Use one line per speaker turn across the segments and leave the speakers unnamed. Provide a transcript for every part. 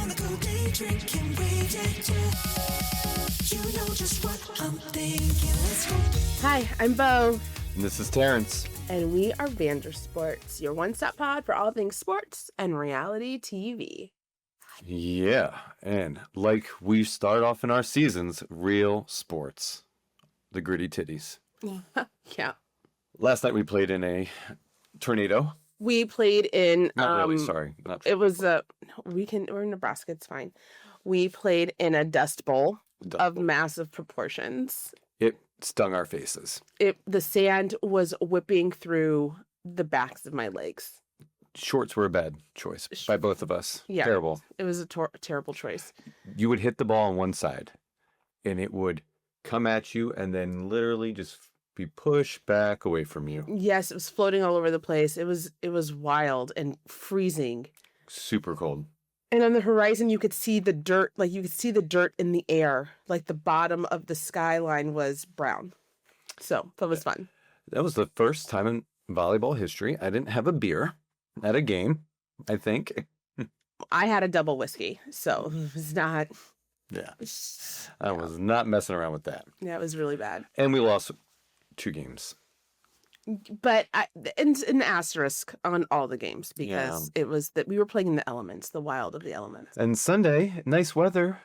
wanna go day drinking, wave, yeah. You know just what I'm thinking. Let's go.
Hi, I'm Beau.
And this is Terrence.
And we are VanderSports, your one-stop pod for all things sports and reality TV.
Yeah, and like we start off in our seasons, real sports. The gritty titties.
Yeah.
Last night we played in a tornado.
We played in...
Not really, sorry.
It was we're in Nebraska, it's fine. We played in a dust bowl of massive proportions.
It stung our faces.
The sand was whipping through the backs of my legs.
Shorts were a bad choice by both of us.
Yeah.
Terrible.
It was a terrible choice.
You would hit the ball on one side, and it would come at you and then literally just be pushed back away from you.
Yes, it was floating all over the place. It was wild and freezing.
Super cold.
And on the horizon, you could see the dirt, in the air. Like the bottom of the skyline was brown. So that was fun.
That was the first time in volleyball history I didn't have a beer at a game, I think.
I had a double whiskey, so it was not.
Yeah. I was not messing around with that.
Yeah, it was really bad.
And we lost 2 games.
But an asterisk on all the games because it was that we were playing in the elements, the wild of the elements.
And Sunday, nice weather.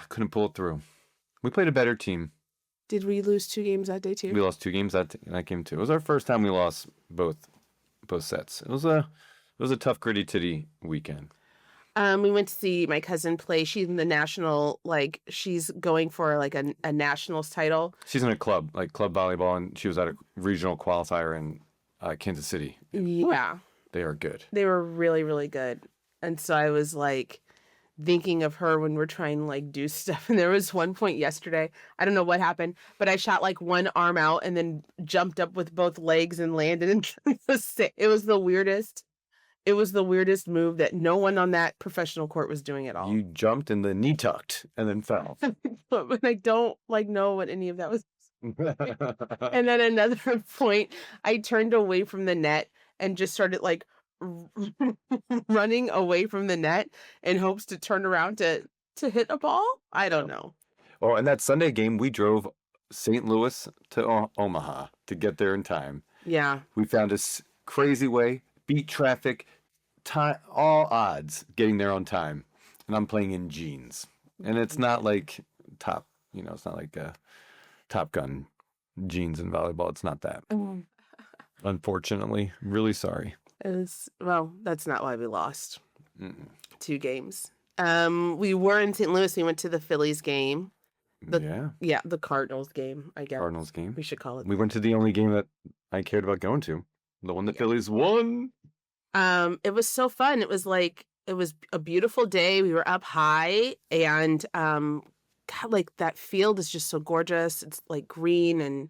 Couldn't pull it through. We played a better team.
Did we lose 2 games that day too?
We lost 2 games that game too. It was our first time we lost both sets. It was a tough gritty titty weekend.
We went to see my cousin play. She's in the national, she's going for a nationals title.
She's in a club volleyball, and she was at a regional qualifier in Kansas City.
Yeah.
They are good.
They were really, really good. And so I was thinking of her when we're trying to do stuff. And there was one point yesterday, I don't know what happened, but I shot one arm out and then jumped up with both legs and landed in it was the weirdest. It was the weirdest move that no one on that professional court was doing at all.
You jumped and the knee tucked and then fell.
But I don't know what any of that was. And then another point, I turned away from the net and just started running away from the net in hopes to turn around to hit a ball. I don't know.
Oh, and that Sunday game, we drove St. Louis to Omaha to get there in time.
Yeah.
We found this crazy way. Beat traffic, all odds getting there on time. And I'm playing in jeans. And it's not it's not like Top Gun jeans in volleyball. It's not that. Unfortunately. Really sorry.
That's not why we lost 2 games. We were in St. Louis. We went to the Phillies game. The Cardinals game, I guess.
Cardinals game.
We should call it.
We went to the only game that I cared about going to. The one that Phillies won.
It was so fun. It was a beautiful day. We were up high, and that field is just so gorgeous. It's green and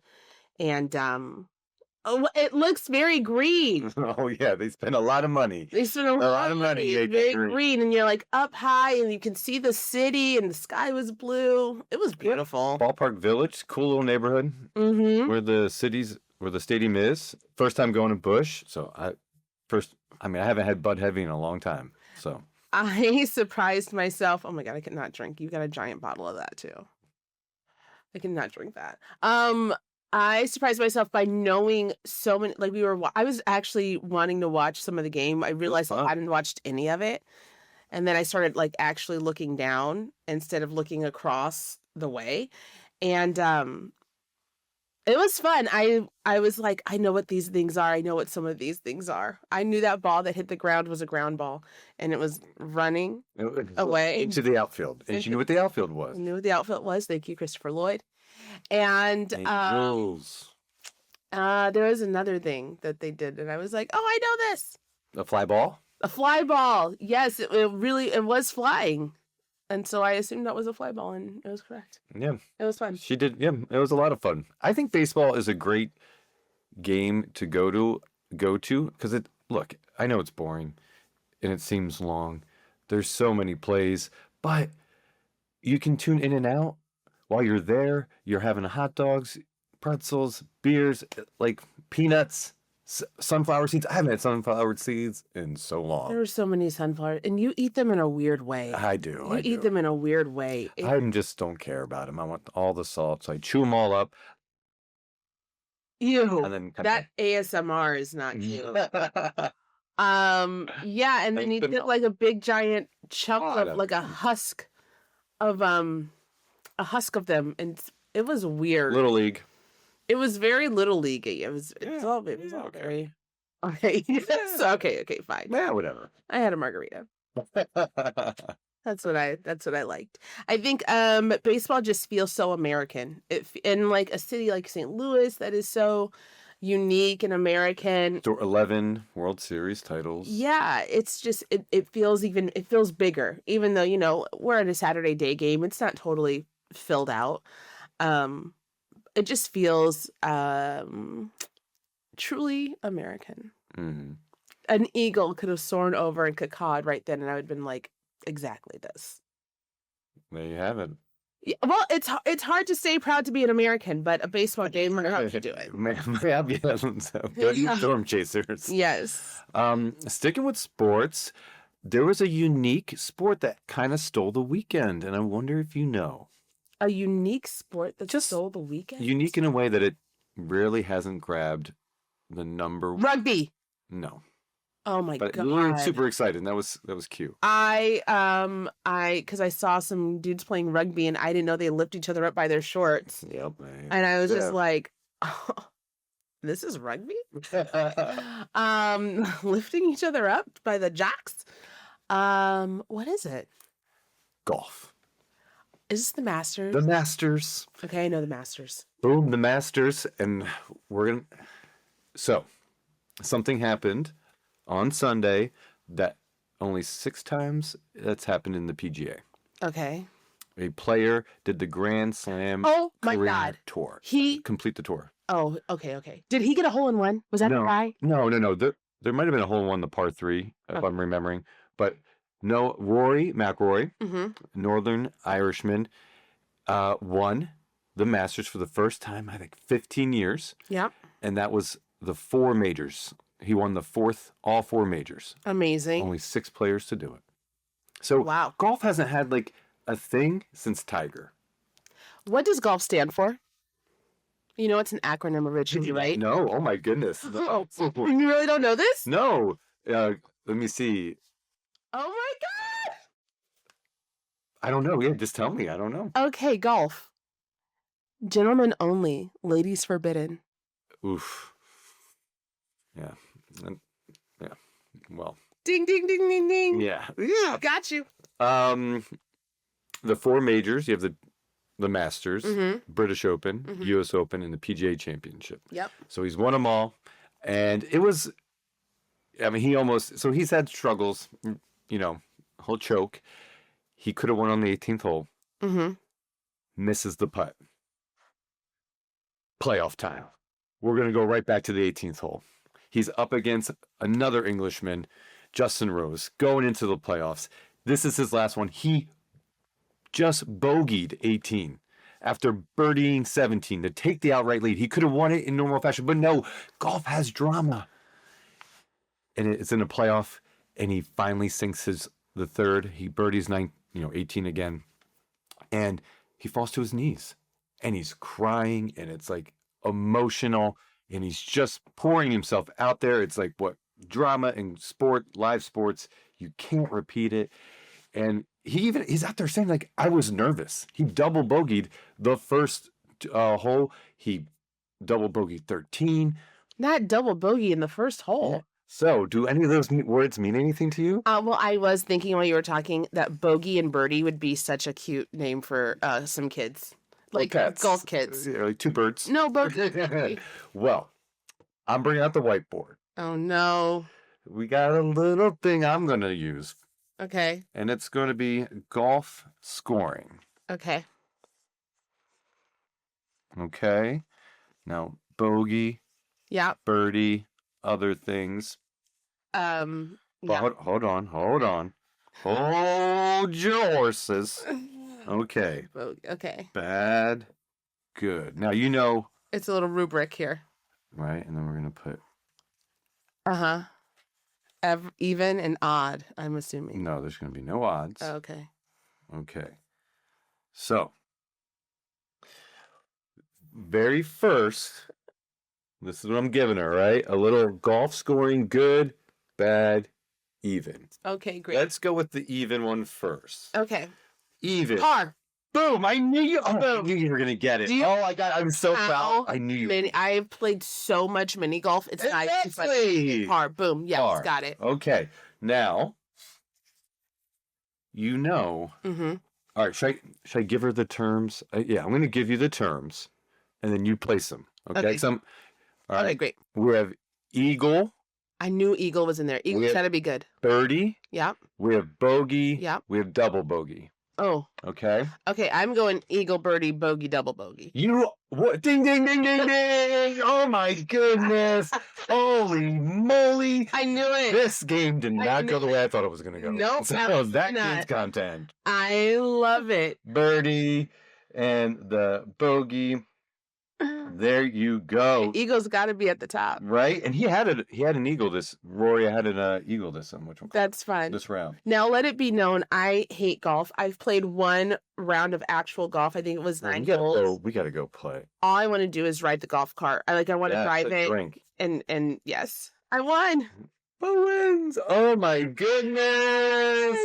it looks very green.
Oh yeah, they spent a lot of money.
They spent a lot of money. It's very green, and you're up high, and you can see the city, and the sky was blue. It was beautiful.
Ballpark Village, cool little neighborhood.
Mm-hmm.
Where the stadium is. First time going to Busch. So I haven't had Bud Heavy in a long time. So
I surprised myself. Oh my God, I could not drink. You got a giant bottle of that too. I cannot drink that. I surprised myself by knowing so many, I was actually wanting to watch some of the game. I realized I hadn't watched any of it. And then I started actually looking down instead of looking across the way. And, it was fun. I was I know what these things are. I know what some of these things are. I knew that ball that hit the ground was a ground ball, and it was running away.
Into the outfield. And she knew what the outfield was.
I knew what the outfield was. Thank you, Christopher Lloyd. And there was another thing that they did, and I was like, oh, I know this.
A fly ball?
A fly ball. Yes, it was flying. And so I assumed that was a fly ball, and it was correct.
Yeah.
It was fun.
She did. Yeah, it was a lot of fun. I think baseball is a great game to go to because I know it's boring and it seems long. There's so many plays, but you can tune in and out while you're there. You're having hot dogs, pretzels, beers, peanuts, Sunflower seeds. I haven't had sunflower seeds in so long.
There are so many sunflowers, and you eat them in a weird way.
I do.
You eat them in a weird way.
I just don't care about them. I want all the salt, so I chew them all up.
Ew.
And then
That ASMR is not cute.
of...
Yeah, and then you get like a big giant chunk of like a husk of them, and it was weird.
Little League.
It was very Little Leaguey. It was all very okay. Yes, okay, fine.
Yeah, whatever.
I had a margarita. That's what I liked. I think baseball just feels so American. In like a city like St. Louis that is so unique and American.
11 World Series titles.
Yeah, it's just it feels bigger. Even though, we're at a Saturday day game, it's not totally filled out. It just feels truly American.
Mm-hmm.
An eagle could have soared over and cacawed right then, and I would have been like, exactly this.
There you have it.
Yeah, well, it's hard to stay proud to be an American, but a baseball gamer helps you do it.
Good storm chasers.
Yes.
Sticking with sports, there was a unique sport that kind of stole the weekend, and I wonder if you know.
A unique sport that just stole the weekend?
Unique in a way that it really hasn't grabbed the number.
Rugby.
No.
Oh my
but
God.
we were super excited, and that was cute.
Because I saw some dudes playing rugby, and I didn't know they lift each other up by their shorts.
Yep.
And I was just like, oh, this is rugby? Lifting each other up by the jocks? What is it?
Golf.
Is this the Masters?
The Masters.
Okay, I know the Masters.
Boom, the Masters, and So, something happened on Sunday that only 6 times that's happened in the PGA.
Okay.
A player did the Grand Slam
God.
tour.
He
complete the tour.
Oh, okay. Did he get a hole in one? Was that a guy?
No. There might have been a hole in one, the par 3, if I'm remembering. But no, Rory McIlroy, Northern Irishman, won the Masters for the first time, I think, 15 years.
Yep.
And that was the 4 majors. He won all 4 majors.
Amazing.
Only 6 players to do it. So
wow.
Golf hasn't had like a thing since Tiger.
What does golf stand for? You know, it's an acronym originally, right?
No. Oh my goodness.
You really don't know this?
No. Let me see.
Oh my God.
I don't know. Yeah, just tell me. I don't know.
Okay, golf. Gentlemen only, ladies forbidden.
Oof. Yeah. Well.
Ding, ding, ding, ding, ding.
Yeah.
Got you.
The 4 majors, you have the Masters, British Open, US Open, and the PGA Championship.
Yep.
So he's won them all. And it was, he's had struggles, he'll choke. He could have won on the 18th hole. Misses the putt. Playoff time. We're going to go right back to the 18th hole. He's up against another Englishman, Justin Rose, going into the playoffs. This is his last one. He just bogeyed 18 after birdieing 17 to take the outright lead. He could have won it in normal fashion, but no, golf has drama. And it's in a playoff, and he finally sinks the third. He birdies 18 again, and he falls to his knees, and he's crying, and it's like emotional, and he's just pouring himself out there. It's like what drama in live sports, you can't repeat it. And he's out there saying, like, I was nervous. He double bogeyed the first hole. He double bogeyed 13.
Not double bogey in the first hole.
So, do any of those words mean anything to you?
Well, I was thinking while you were talking that bogey and birdie would be such a cute name for some kids. Like golf kids.
Yeah, like 2 birds.
No, bogey.
Well, I'm bringing out the whiteboard.
Oh, no.
We got a little thing I'm going to use.
Okay.
And it's going to be golf scoring.
Okay.
Okay. Now, bogey.
Yeah.
Birdie. Other things.
Yeah.
Hold on. Hold your horses. Okay.
Okay.
Bad. Good. Now,
it's a little rubric here.
Right? And then we're going to put
Uh-huh. Even and odd, I'm assuming.
No, there's going to be no odds.
Oh, okay.
Okay. So, very first, this is what I'm giving her, right? A little golf scoring, good, bad, even.
Okay, great.
Let's go with the even one first.
Okay.
Even.
Par.
Boom! I knew you. Oh, I
Boom.
knew you were gonna get it.
Do you-
Oh my god! I'm so proud. I knew you.
I've played so much mini golf. It's not
Exactly.
par. Boom. Yes,
Par.
got it.
Okay. Now,
Mm-hmm.
All right. Should I give her the terms? Yeah, I'm going to give you the terms, and then you place them. Okay.
Okay.
All right.
Okay, great.
We have eagle,
I knew eagle was in there. Eagle's gotta be good.
birdie.
Yeah.
We have bogey.
Yeah.
We have double bogey.
Oh.
Okay.
Okay, I'm going eagle, birdie, bogey, double bogey.
You what? Ding ding ding ding ding! Oh my goodness! Holy moly!
I knew it.
This game did
I
not go
knew-
the way I thought it was going to go.
Nope,
So
absolutely
that
not.
game's content.
I love it.
Birdie and the bogey. There you go.
Eagle's got to be at the top.
Right, and he had an eagle. Rory had an eagle this which one?
That's fine.
This round.
Now, let it be known, I hate golf. I've played one round of actual golf. I think it was 9 holes.
We gotta go play.
All I want to do is ride the golf cart. I want to drive it.
Drink.
And yes, I won.
Who wins? Oh my goodness!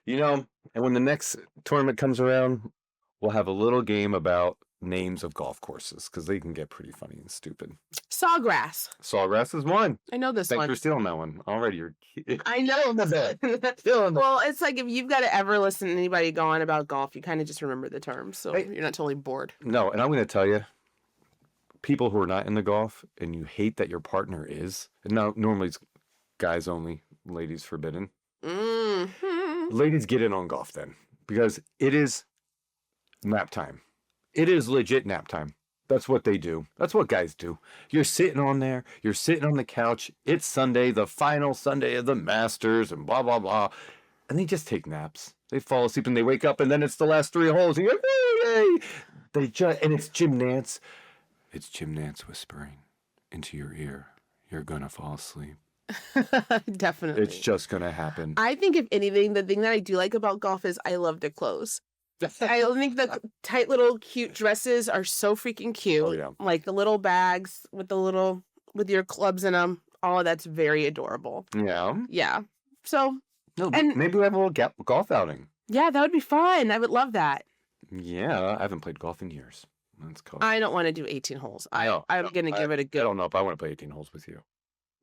And when the next tournament comes around, we'll have a little game about names of golf courses because they can get pretty funny and stupid.
Sawgrass.
Sawgrass is one.
I know this
Thanks
one.
for stealing that one. Already, you're
I know.
stealing
Well, it's like if you've got to ever listen to anybody go on about golf, you kind of just remember the terms, so
Hey.
you're not totally bored.
No, and I'm going to tell you, people who are not into golf and you hate that your partner is, and now normally it's guys only, ladies forbidden.
Mm-hmm.
Ladies, get in on golf then, because it is nap time. It is legit nap time. That's what they do. That's what guys do. You're sitting on there. You're sitting on the couch. It's Sunday, the final Sunday of the Masters, and blah, blah, blah. And they just take naps. They fall asleep and they wake up, and then it's the last 3 holes. And you're like, hey! And it's Jim Nance. It's Jim Nance whispering into your ear. You're going to fall asleep.
Definitely.
It's just going to happen.
I think, if anything, the thing that I do like about golf is I love their clothes. I think the tight little cute dresses are so freaking cute.
Oh, yeah.
Like the little bags with your clubs in them. All of that's very adorable.
Yeah.
Yeah. So,
No,
and-
maybe we have a little golf outing.
yeah, that would be fun. I would love that.
Yeah, I haven't played golf in years. That's cool.
I don't want to do 18 holes.
No,
I'm going to give it a
I
good.
don't know if I want to play 18 holes with you.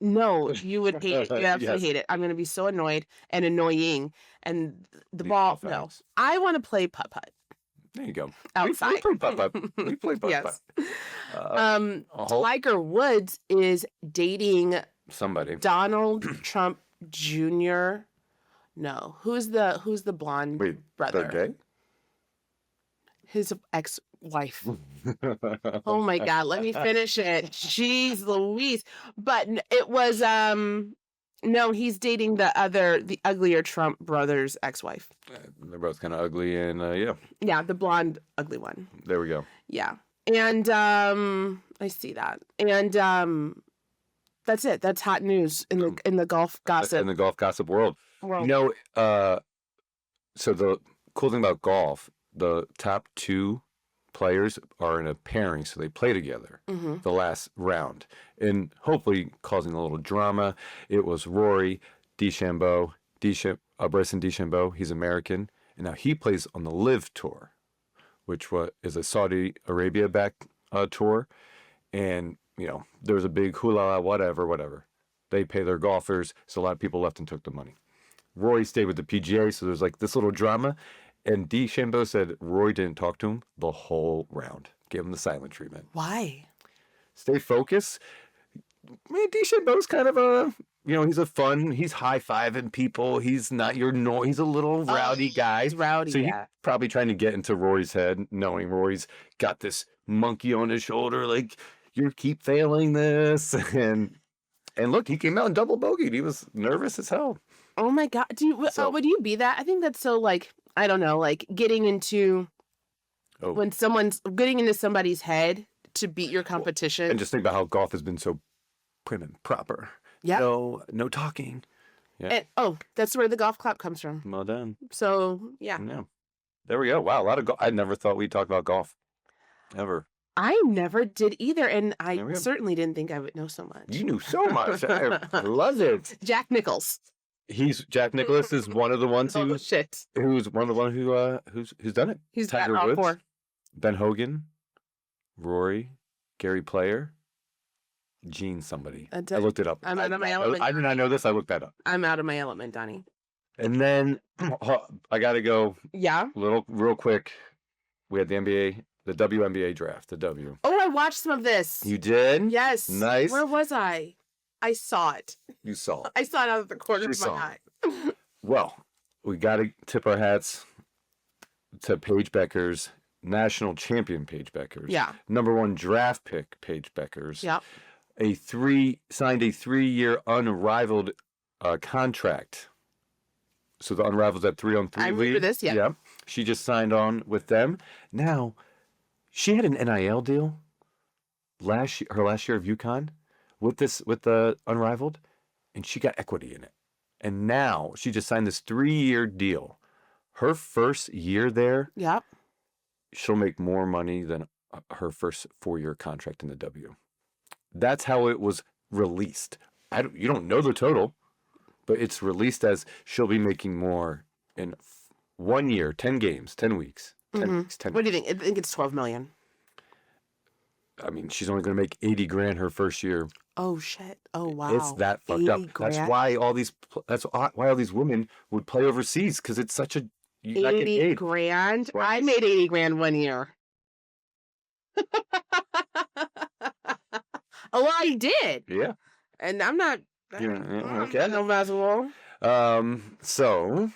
No, you would hate it. You absolutely
Yes.
hate it. I'm going to be so annoyed and annoying. And the ball,
golf
no.
outings.
I want to play putt-putt
There you go.
outside.
We play putt-putt. We play putt-putt.
Yes.
A whole-
Tiger Woods is dating
Somebody.
Donald Trump Jr. No, who's the blonde
Wait,
brother?
they're gay?
His ex-wife. Oh my God, let me finish it. Jeez Louise. But it was no, he's dating the uglier Trump brother's ex-wife.
They're both kind of ugly, and yeah,
Yeah, the blonde ugly one.
there we go.
Yeah. And I see that. And that's it. That's hot news in the golf gossip
In the golf gossip world.
world.
So the cool thing about golf, the top 2 players are in a pairing, so they play together
Mhm.
the last round, and hopefully causing a little drama. It was Rory Bryson DeChambeau. He's American, and now he plays on the Live Tour, which is a Saudi Arabia backed tour, and there was a big hula whatever. They pay their golfers, so a lot of people left and took the money. Rory stayed with the PGA, so there's like this little drama. And DeChambeau said Rory didn't talk to him the whole round. Gave him the silent treatment.
Why?
Stay focused. DeChambeau's kind of he's high-fiving people. He's not he's a little rowdy guy.
He's rowdy,
So he's
yeah.
probably trying to get into Rory's head, knowing Rory's got this monkey on his shoulder, like, you keep failing this. And look, he came out and double bogeyed. He was nervous as hell.
Oh my God. Would you be that? I think that's so, like, I don't know, like getting into when someone's getting into somebody's head to beat your competition.
And just think about how golf has been so prim and proper.
Yep.
No talking.
And, that's where the golf clap comes from.
Well done.
So, yeah.
There we go. Wow, a lot of golf. I never thought we'd talk about golf. Ever.
I never did either, and
There
I
we go.
certainly didn't think I would know so much.
You knew so much. I love it.
Jack Nicklaus.
Jack Nicklaus is one of the ones
Oh, shit.
who's one of the ones who's done it.
He's
Tiger
got all
Woods,
4.
Ben Hogan, Rory, Gary Player, Gene somebody.
That's
I
it.
looked it up.
I'm out of my element.
I did not know this. I looked that up.
I'm out of my element, Donnie.
And then I got to go
Yeah?
real quick. We had the WNBA draft, the W.
Oh, I watched some of this.
You did?
Yes.
Nice.
Where was I? I saw it.
You saw it.
I saw it out of the corner
She
of
saw
my
it.
eye.
Well, we got to tip our hats to Paige Beckers, national champion Paige Beckers.
Yeah.
Number 1 draft pick Paige Beckers.
Yep.
Signed a 3-year unrivaled contract. So the Unrivaled at 3-on-3
I remember
league.
this, yeah.
Yep. She just signed on with them. Now, she had an NIL deal her last year of UConn with the Unrivaled, and she got equity in it. And now she just signed this 3-year deal. Her first year there,
Yep.
she'll make more money than her first 4-year contract in the W. That's how it was released. You don't know the total, but it's released as she'll be making more in 1 year, 10 games, 10 weeks. 10 weeks, 10
What do you think? I think it's $12 million.
I mean, she's only going to make $80,000 her first year.
Oh shit! Oh wow!
It's that fucked up. That's why all these women would play overseas, because it's such a you're not getting paid.
$80,000.
Right.
I made $80,000 1 year. Oh, well, I did,
Yeah.
and I'm not.
Okay.
No basketball.
So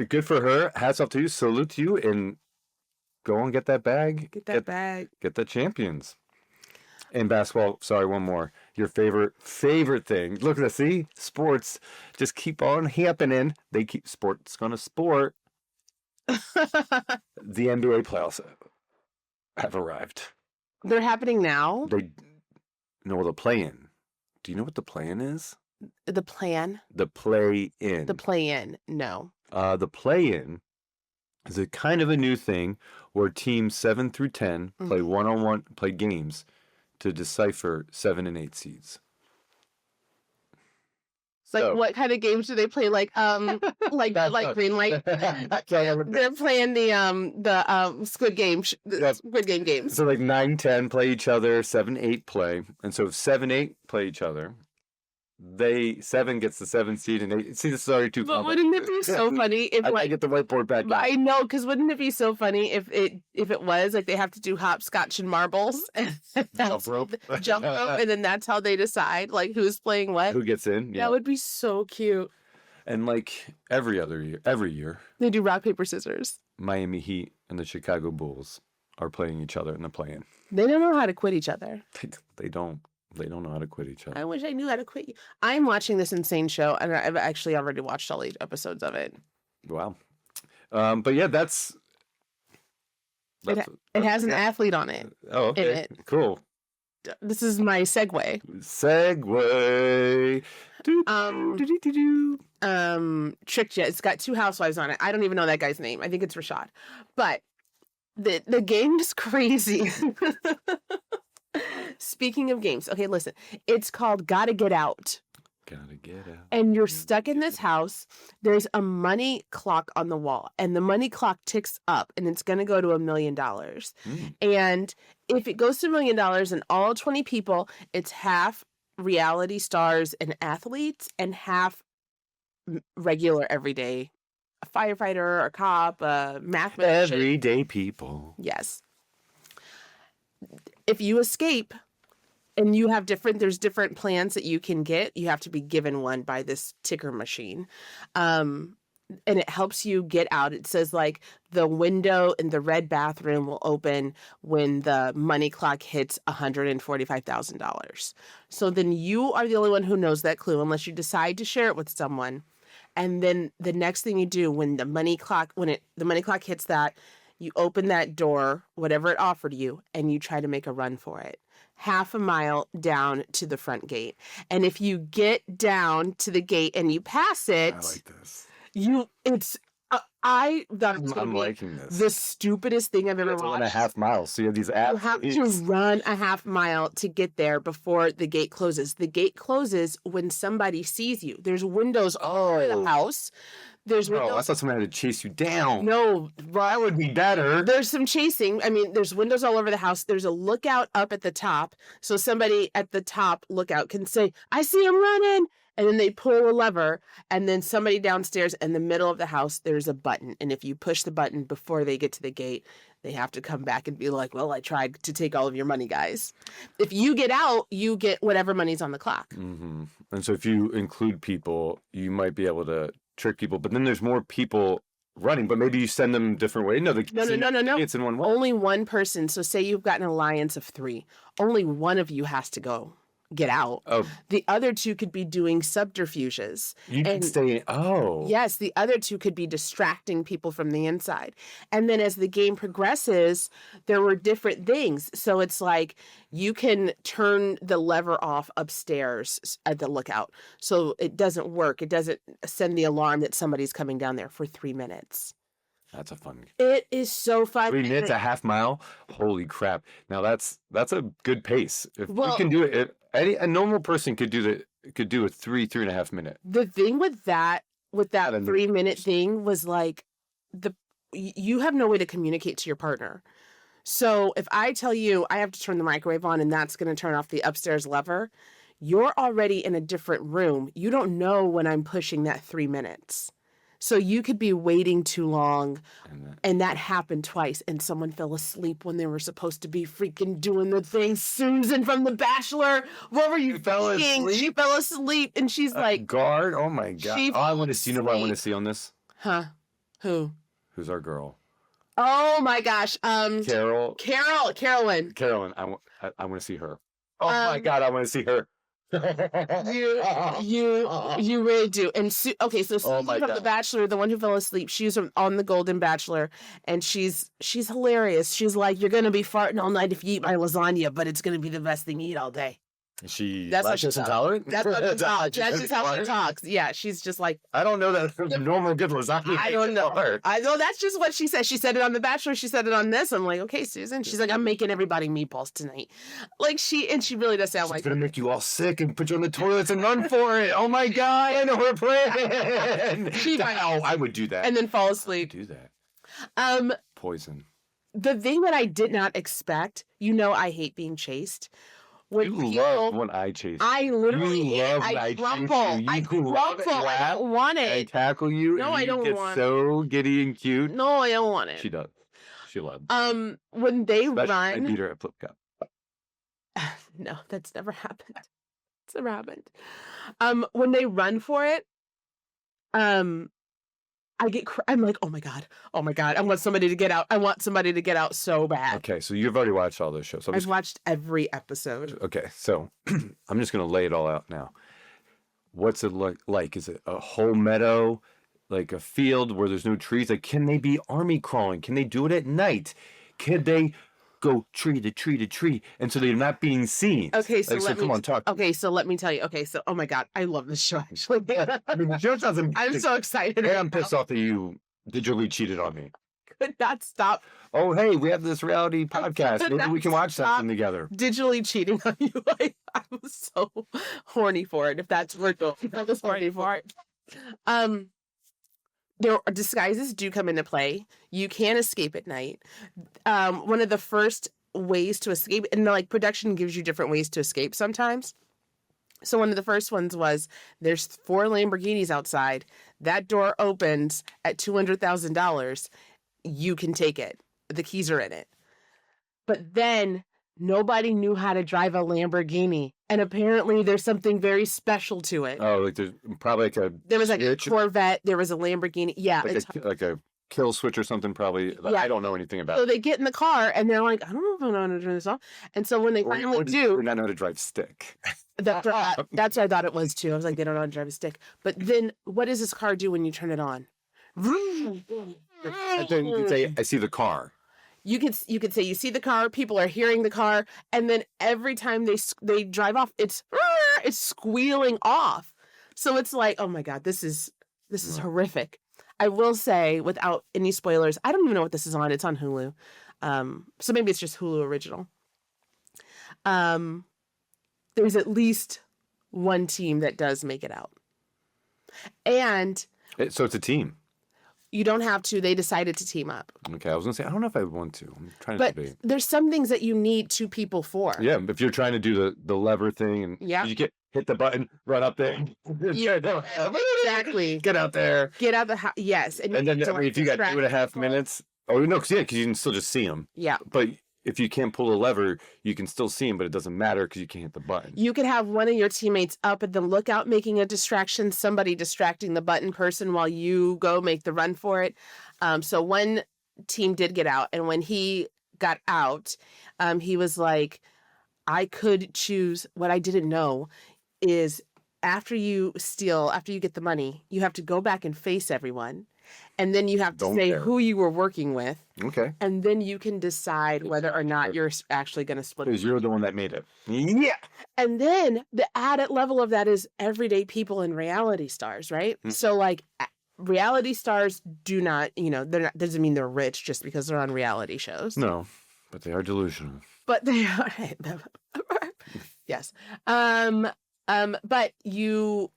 good for her. Hats off to you. Salute to you, and go and get that bag.
Get that bag.
Get the champions. And basketball, sorry, one more. Your favorite thing. Look at this, see? Sports just keep on happening. Sports gonna sport. The NBA playoffs have arrived.
They're happening now.
They know the play-in. Do you know what the play-in is?
The plan.
The play-in.
The play-in. No.
The play-in is a kind of a new thing where teams 7 through 10 play one-on-one, play games to decipher 7 and 8 seeds.
It's like,
So-
what kind of games do they play? Like green light. They're playing the Squid Game
Yep.
Squid Game games.
So like 9, 10 play each other, 7, 8 play. And so if 7, 8 play each other, 7 gets the 7 seed, and 8. See, this is already too
But
complex.
wouldn't it be so funny if
I get the whiteboard back.
But I know, because wouldn't it be so funny if it was like they have to do hopscotch and marbles and
Jump rope.
jump rope, and then that's how they decide like who's playing what.
Who gets in? Yeah.
That would be so cute.
And like every year,
They do rock paper scissors.
Miami Heat and the Chicago Bulls are playing each other in the play-in.
They don't know how to quit each other.
They don't know how to quit each other.
I wish I knew how to quit you. I'm watching this insane show, and I've actually already watched all 8 episodes of it.
Wow. But yeah, that's
It has an athlete on it.
Oh, okay.
it.
Cool.
This is my segue.
Segue.
Tricked you. It's got 2 housewives on it. I don't even know that guy's name. I think it's Rashad. But the game is crazy. Speaking of games, okay, listen. It's called Gotta Get Out.
Gotta get out.
And you're stuck in this house. There's a money clock on the wall, and the money clock ticks up, and it's going to go to $1 million. And if it goes to $1 million and all 20 people, it's half reality stars and athletes and half regular everyday, a firefighter, a cop, a mathematician.
Everyday people.
Yes. If you escape and you have there's different plans that you can get, you have to be given one by this ticker machine. And it helps you get out. It says like the window in the red bathroom will open when the money clock hits $145,000. So then you are the only one who knows that clue unless you decide to share it with someone. And then the next thing you do when the money clock hits that, You open that door, whatever it offered you, and you try to make a run for it. Half a mile down to the front gate. And if you get down to the gate and you pass it,
I like this.
I'm
liking this.
The stupidest thing I've ever
It's
watched.
1.5 miles. So you have these
You have to run a half mile to get there before the gate closes. The gate closes when somebody sees you. There's windows all over the house. There's windows.
I thought somebody had to chase you down.
No,
that would be better.
there's some chasing. I mean, there's windows all over the house. There's a lookout up at the top. So somebody at the top lookout can say, I see him running. And then they pull a lever. And then somebody downstairs in the middle of the house, there's a button. And if you push the button before they get to the gate, they have to come back and be like, well, I tried to take all of your money, guys. If you get out, you get whatever money's on the clock.
Mm-hmm. And so if you include people, you might be able to trick people. But then there's more people running, but maybe you send them different ways. No. It's in one way.
Only one person. So say you've got an alliance of 3. Only one of you has to go get out.
Oh.
The other 2 could be doing subterfuges.
You can stay in. Oh.
Yes, the other 2 could be distracting people from the inside. And then as the game progresses, there were different things. So it's like you can turn the lever off upstairs at the lookout. So it doesn't work. It doesn't send the alarm that somebody's coming down there for 3 minutes.
That's a fun.
It is so fun.
3 minutes, a half mile. Holy crap! Now that's a good pace. If you can do it, a normal person could do a 3.5 minute.
The thing with that 3-minute thing was like you have no way to communicate to your partner. So if I tell you I have to turn the microwave on and that's going to turn off the upstairs lever, you're already in a different room. You don't know when I'm pushing that 3 minutes. So you could be waiting too long, and that happened twice, and someone fell asleep when they were supposed to be freaking doing the thing. Susan from The Bachelor, what were you thinking? She fell asleep, and she's like...
Guard? Oh, my God. I want to see, you know what I want to see on this?
Huh? Who?
Who's our girl?
Oh, my gosh.
Carolyn.
Carolyn.
I want to see her. Oh, my God, I want to see her.
You really do. And so Susan from The Bachelor, the one who fell asleep, she's on The Golden Bachelor, and she's hilarious. She's like, you're gonna be farting all night if you eat my lasagna, but it's gonna be the best thing you eat all day.
That's lactose intolerant?
That's just how she talks. Yeah, she's just like...
I don't know that normal good lasagna.
I don't know. I know that's just what she said. She said it on The Bachelor. She said it on this. I'm like, okay, Susan. She's like, I'm making everybody meatballs tonight. Like she really does sound like...
She's going to make you all sick and put you on the toilets and run for it. Oh my God, I know her plan. I would do that.
And then fall asleep.
I would do that. Poison.
The thing that I did not expect, I hate being chased.
Love when I chase you.
I literally
I
crumple. I don't want it.
I tackle you.
No, I don't want it.
So giddy and cute.
No, I don't want it.
She does. She loves.
When they run,
I beat her at flip cup.
No, that's never happened. It's never happened. When they run for it, I'm like, oh my God. I want somebody to get out. So bad.
Okay, so you've already watched all those shows. So
I've watched every episode.
Okay, so I'm just going to lay it all out now. What's it like? Is it a whole meadow, like a field where there's no trees? Like, can they be army crawling? Can they do it at night? Can they go tree to tree to tree, and so they're not being seen?
Okay, so
come on, talk.
Okay, so let me tell you. Okay, so oh my God, I love this show actually.
I mean, the show sounds amazing.
I'm so excited.
And I'm pissed off that you digitally cheated on me.
Could not stop.
Oh, hey, we have this reality podcast. Maybe we can watch something together.
Digitally cheating on you. I was so horny for it. If that's virtual, I was horny for it. Disguises do come into play. You can escape at night. One of the first ways to escape, and production gives you different ways to escape sometimes. So one of the first ones was there's 4 Lamborghinis outside. That door opens at $200,000. You can take it. The keys are in it. But then nobody knew how to drive a Lamborghini. And apparently there's something very special to it.
Oh, like there's probably
there was a Corvette, there was a Lamborghini. Yeah.
Like a kill switch or something probly. Yeah. I don't know anything about
So they get in the car and they're like, I don't know if I know how to turn this off. And so when they finally do.
Or not know how to drive stick.
That's what I thought it was too. I was like, they don't know how to drive a stick. But then what does this car do when you turn it on?
And then you can say, I see the car.
You could say you see the car, people are hearing the car, and then every time they drive off, it's squealing off. So it's like, oh my God, this is horrific. I will say, without any spoilers, I don't even know what this is on. It's on Hulu. So maybe it's just Hulu original. There's at least one team that does make it out. And
So it's a team.
you don't have to. They decided to team up.
Okay, I was gonna say I don't know if I want to. I'm trying to
But
debate.
there's some things that you need two people for.
Yeah, if you're trying to do the lever thing and
Yeah.
you hit the button, run up there.
Exactly.
Get out there.
Get out the house. Yes.
And then
don't
if you got
distract
2.5
people.
minutes, because you can still just see them.
Yeah.
But if you can't pull a lever, you can still see them, but it doesn't matter because you can't hit the button.
You could have one of your teammates up at the lookout making a distraction, somebody distracting the button person while you go make the run for it. So one team did get out, and when he got out, he was like, I could choose. What I didn't know is after you get the money, you have to go back and face everyone. And then you have to say who you were working with.
Okay.
And then you can decide whether or not you're actually going to split.
Because you're the one that made it. Yeah.
And then the added level of that is everyday people and reality stars, right? So like reality stars do not, doesn't mean they're rich just because they're on reality shows.
No, but they are delusional.
But they are. Yes. But do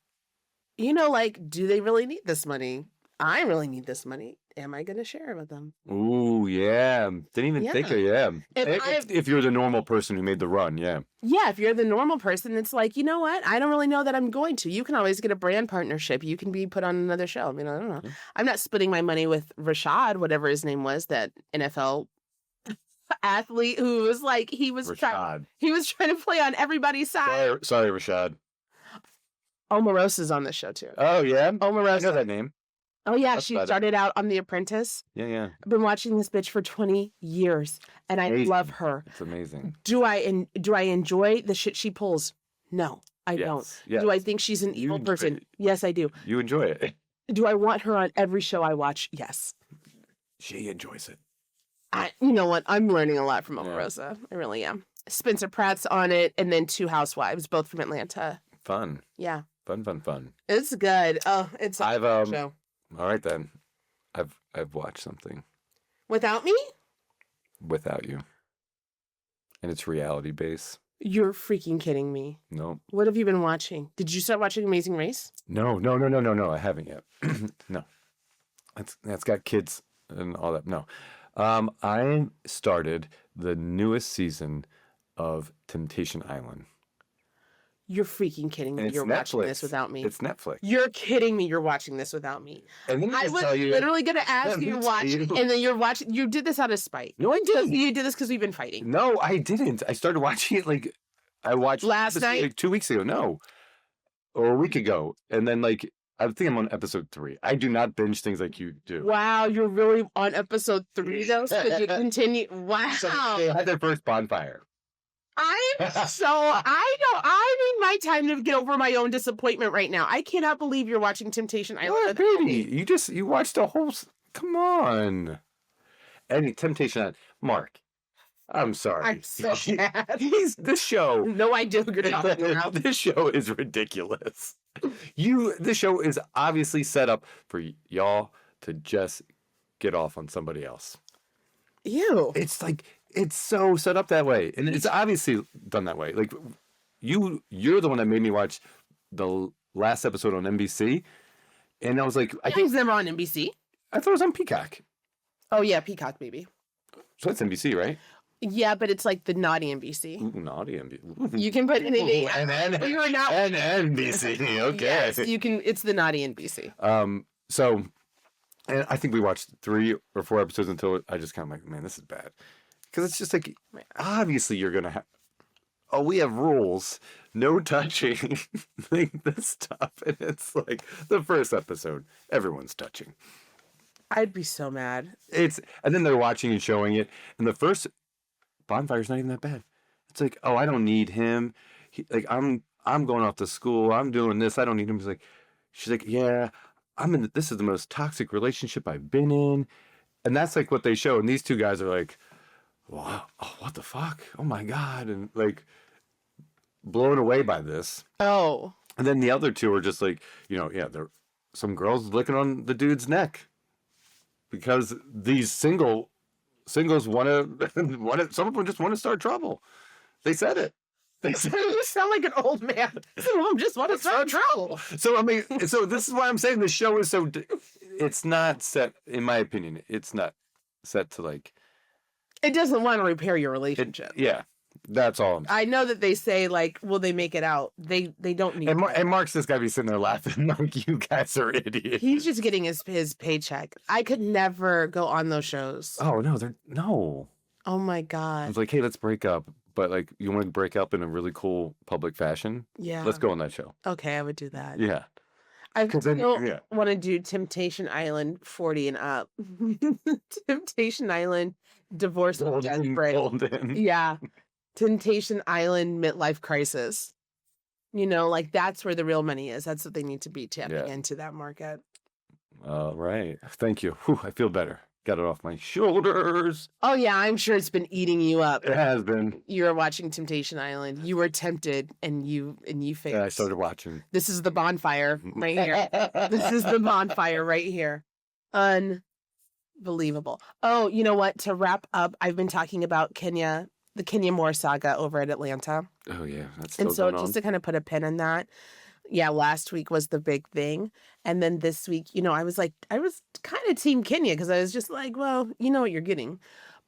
they really need this money? I really need this money. Am I going to share it with them?
Ooh, yeah. Didn't even think of if you're the normal person who made the run, yeah.
Yeah, if you're the normal person, it's like, you know what? I don't really know that I'm going to. You can always get a brand partnership. You can be put on another show. I mean, I don't know. I'm not splitting my money with Rashad, whatever his name was, that NFL athlete who was like, he was trying to play on everybody's side.
Sorry, Rashad.
Omarosa's on this show too.
Oh, yeah?
Omarosa.
I know that name.
Oh, yeah.
That's
She started out on The Apprentice.
Yeah.
I've been watching this bitch for 20 years, and I love her.
It's amazing.
Do I enjoy the shit she pulls? No, I don't.
Yes.
Do I think she's an evil person? Yes, I do.
You enjoy it.
Do I want her on every show I watch? Yes.
She enjoys it.
You know what? I'm learning a lot from Omarosa. I really am. Spencer Pratt's on it, and then 2 Housewives, both from Atlanta.
Fun.
Yeah.
Fun.
It's good. Oh, it's a show.
All right then. I've watched something.
Without me?
Without you. And it's reality based.
You're freaking kidding me.
No.
What have you been watching? Did you start watching Amazing Race?
No. I haven't yet. No. That's got kids and all that. No. I started the newest season of Temptation Island.
You're freaking kidding me. You're watching this without me.
It's Netflix.
You're kidding me. You're watching this without me.
And then
I was literally going to ask you to watch, and then you're watching. You did this out of spite.
No, I didn't.
You did this because we've been fighting.
No, I didn't. I started watching it I watched
last night,
like 2 weeks ago. No, or a week ago, and then I think I'm on episode 3. I do not binge things like you do.
Wow, you're really on episode 3 though. So could you continue? Wow.
So they had their first bonfire.
I need my time to get over my own disappointment right now. I cannot believe you're watching Temptation Island.
What, baby? You watched the whole. Come on. Any Temptation Island, Mark. I'm sorry.
I'm so mad.
This show.
No idea who you're talking about.
This show is ridiculous. This show is obviously set up for y'all to just get off on somebody else.
Ew.
It's so set up that way, and it's obviously done that way. You're the one that made me watch the last episode on NBC, and I was like, I think
it was never on NBC.
I thought it was on Peacock.
Oh yeah, Peacock, baby.
So that's NBC, right?
Yeah, but it's like the naughty NBC.
Ooh, naughty NBC.
You can put anything.
And NBC. Okay.
Yes, you can. It's the naughty NBC.
So, and I think we watched 3 or 4 episodes until I just kind of like, man, this is bad. Because it's just obviously you're going to have, we have rules, no touching, this stuff. And it's the first episode, everyone's touching.
I'd be so mad.
And then they're watching and showing it. And the first bonfire's not even that bad. It's I don't need him. I'm going off to school. I'm doing this. I don't need him. She's like, yeah, this is the most toxic relationship I've been in. And that's like what they show. And these two guys are like, wow, oh, what the fuck? Oh my God. And like blown away by this.
Oh.
And then the other two are just like, they're some girls licking on the dude's neck because these singles want to, some of them just want to start trouble. They said it.
You sound like an old man. Some of them just want to start trouble.
So, I mean, so this is why I'm saying the show is so, it's not set, in my opinion, it's not set to like.
It doesn't want to repair your relationship.
Yeah. That's all I'm saying.
I know that they say, like, will they make it out? They don't need
and Mark's just got to be sitting there laughing like, you guys are idiots.
He's just getting his paycheck. I could never go on those shows.
Oh, no, no.
Oh, my
I
God.
was like, hey, let's break up. But, like, you want to break up in a really cool public fashion?
Yeah.
Let's go on that show.
Okay, I would do that.
Yeah.
I
'Cause then-
still
yeah.
want to do Temptation Island 40 and up. Temptation Island divorce and desperate.
Golden.
Yeah. Temptation Island midlife crisis. Like that's where the real money is. That's what they need to be tapping into that market.
Right. Thank you. Whew, I feel better. Got it off my shoulders.
Oh yeah, I'm sure it's been eating you up.
It has been.
You were watching Temptation Island. You were tempted and you failed.
Yeah, I started watching.
This is the bonfire right here. This is the bonfire right here. Unbelievable. Oh, you know what? To wrap up, I've been talking about the Kenya Moore saga over at Atlanta.
Oh, yeah. That's still
And so
going
just
on.
to kind of put a pin in that, yeah, last week was the big thing. And then this week, I was kind of team Kenya because I was just like, well, you know what you're getting.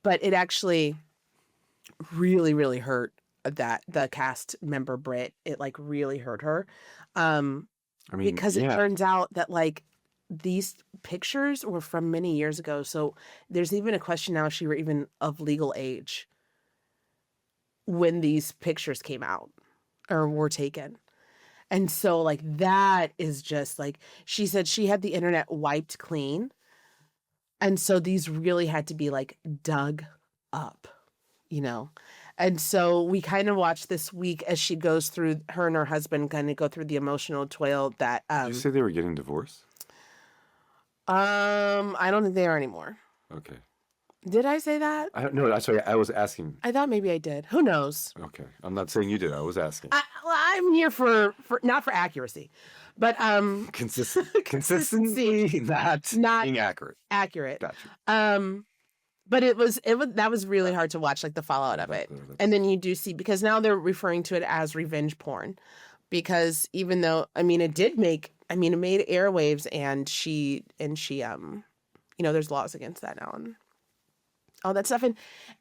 But it actually really, really hurt the cast member Britt. It like really hurt her.
I mean,
Because it turns out that like these pictures were from many years ago. So there's even a question now if she were even of legal age when these pictures came out or were taken. And so like that is just like, she said she had the internet wiped clean. And so these really had to be like dug up, And so we kind of watched this week as she goes through, her and her husband kind of go through the emotional toil that
Did you say they were getting divorced?
I don't think they are anymore.
Okay.
Did I say that?
No, sorry. I was asking.
I thought maybe I did. Who knows?
Okay. I'm not saying you did. I was asking.
I'm here for not for accuracy, but
Consistency, not being accurate.
Accurate.
Gotcha.
But it was that was really hard to watch, like the fallout of it. And then you do see, because now they're referring to it as revenge porn, because even though it made airwaves, and she there's laws against that now and all that stuff,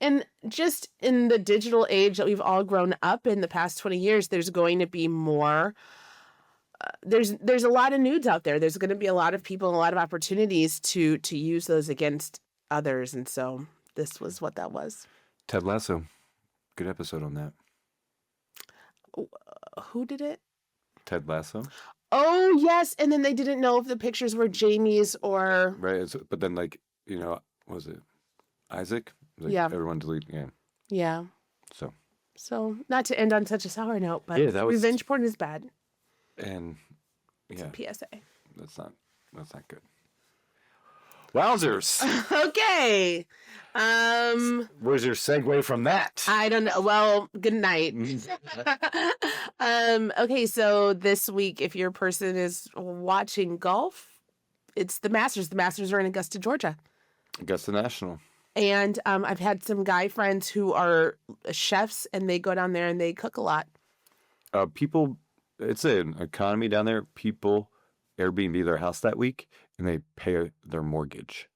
and just in the digital age that we've all grown up in the past 20 years, there's going to be more. There's a lot of nudes out there. There's going to be a lot of people, and a lot of opportunities to use those against others, and so this was what that was.
Ted Lasso, good episode on that.
Who did it?
Ted Lasso.
Oh yes, and then they didn't know if the pictures were Jamie's or
right. But then was it Isaac? Like,
yeah.
Everyone deleted. Yeah.
Yeah.
So
not to end on such a sour note, but revenge porn is bad.
And yeah,
it's a PSA.
That's not good. Wowzers.
Okay.
Where's your segue from that?
I don't know. Well, good night. Okay, so this week, if your person is watching golf, it's the Masters. The Masters are in Augusta, Georgia.
Augusta National.
And I've had some guy friends who are chefs, and they go down there and they cook a lot.
People, it's an economy down there. People Airbnb their house that week, and they pay their mortgage.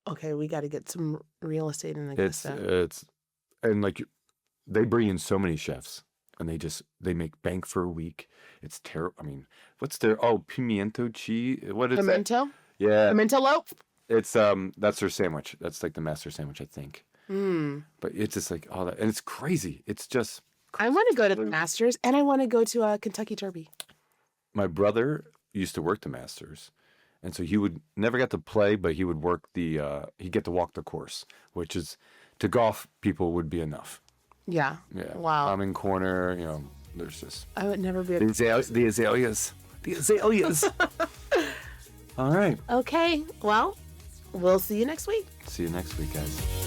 Okay, we got to get some real estate in Augusta.
And like they bring in so many chefs, and they make bank for a week. It's terrible. I mean, what's their pimiento cheese? What is
Pimento?
that? Yeah,
pimento loaf.
It's that's their sandwich. That's like the master sandwich, I think. But it's just like all that, and it's crazy. It's just.
I want to go to the Masters, and I want to go to a Kentucky Derby.
My brother used to work the Masters, and so he would never get to play, but he would work he'd get to walk the course, which is to golf people would be enough.
Yeah.
Yeah.
Wow.
I'm in corner, there's just
I would never be
the azaleas. The azaleas. All right.
Okay. Well, we'll see you next week.
See you next week, guys.